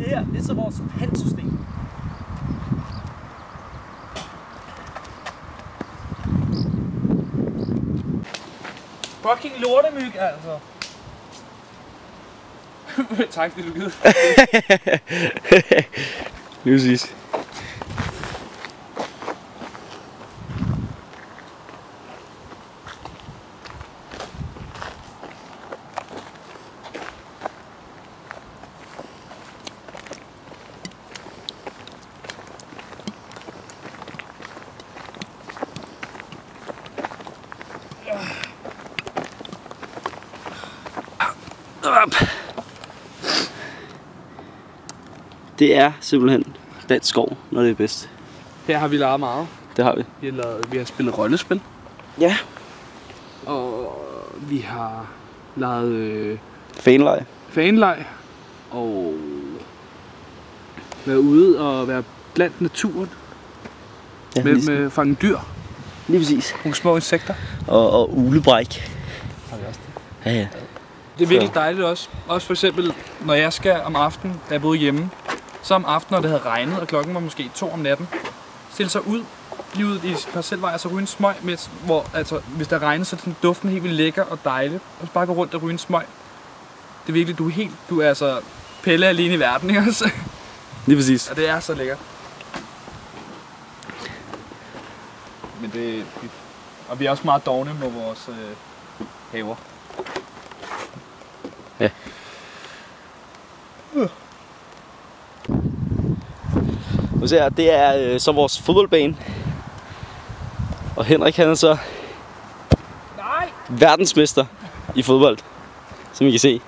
Det her, det er så vores pantsystem. Fucking lortemyg, altså. Tak, det er du givet. Lige præcis. Det er simpelthen dansk skov, når det er bedst. Her har vi lavet meget. Det har vi. Vi har spillet rollespil. Ja. Og vi har lavet Fanleje. Og været ude og være blandt naturen. Ja, med fange dyr. Lige præcis. Nogle små insekter. Og ulebræk. Har vi også det? Ja, ja. Det er virkelig dejligt også. Også for eksempel, når jeg skal om aftenen, da jeg boede hjemme, så om aftenen, når det havde regnet, og klokken var måske 2 om natten, stille sig ud, lige ud i parcelvej, og så ryge en smøg, hvor altså, hvis der regner, så er det sådan duften helt vildt lækker og dejligt. Og så bare gå rundt og ryge en smøg. Det er virkelig, du er altså Pelle alene i verden, ikke også? Lige præcis. Og det er så lækkert. Men og vi er også meget dogne med vores haver. Ja. Nu ser jeg, det er så vores fodboldbane. Og Henrik, han er så verdensmester i fodbold, som I kan se.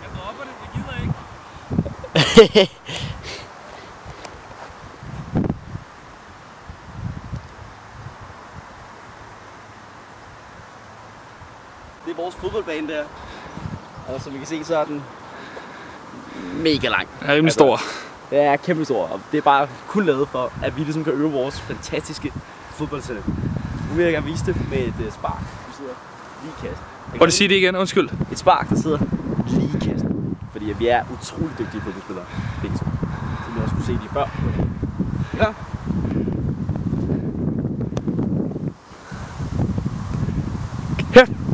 Jeg dropper det, jeg gider ikke. Det er vores fodboldbane der. Og som vi kan se, så er den mega lang. Den er rimelig stor. Det er kæmpe stor, og det er bare kun lavet for, at vi ligesom kan øve vores fantastiske fodboldtalent. Nu vil jeg gerne vise det med et spark, der sidder lige i kassen. Prøv at sige det igen, undskyld. Et spark, der sidder lige i kassen. Fordi vi er utrolig dygtige fodboldspillere, begge to. Som vi også kunne se lige før. Ja.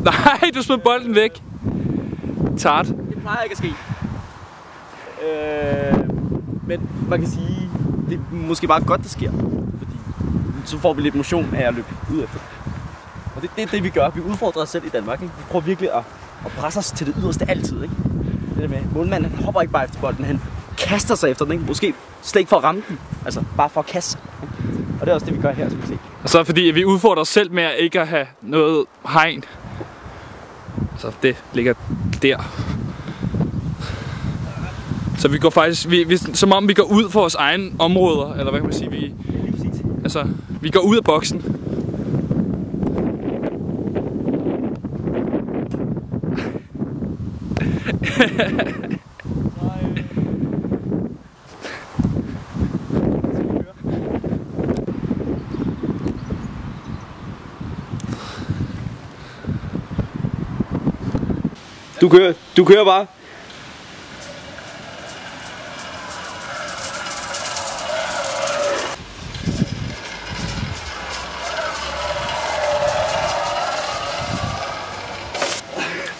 Nej, du smed bolden væk. Tart. Det plejer ikke at ske. Men man kan sige, det er måske bare godt, det sker. Fordi så får vi lidt motion af at løbe ud efter. Og det er det, vi gør. Vi udfordrer os selv i Danmark. Ikke? Vi prøver virkelig at presse os til det yderste altid. Ikke? Det der med, målmanden han hopper ikke bare efter bolden, han kaster sig efter den. Ikke? Måske slet ikke for at ramme den. Altså bare for at kaste. Og det er også det, vi gør her, som vi ser. Og så fordi vi udfordrer os selv med at ikke at have noget hegn. Så det ligger der. Så vi går faktisk, som om vi går ud for vores egne områder, eller hvad kan man sige, vi går ud af boksen. Du kører bare.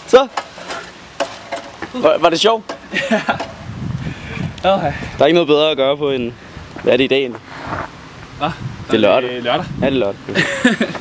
Så. Var det sjovt? Ja. Okay. Der er ikke noget bedre at gøre på end... Hvad er det i dag? Hvad? Det er lørdag. Lørdag. Ja, det er lørdag.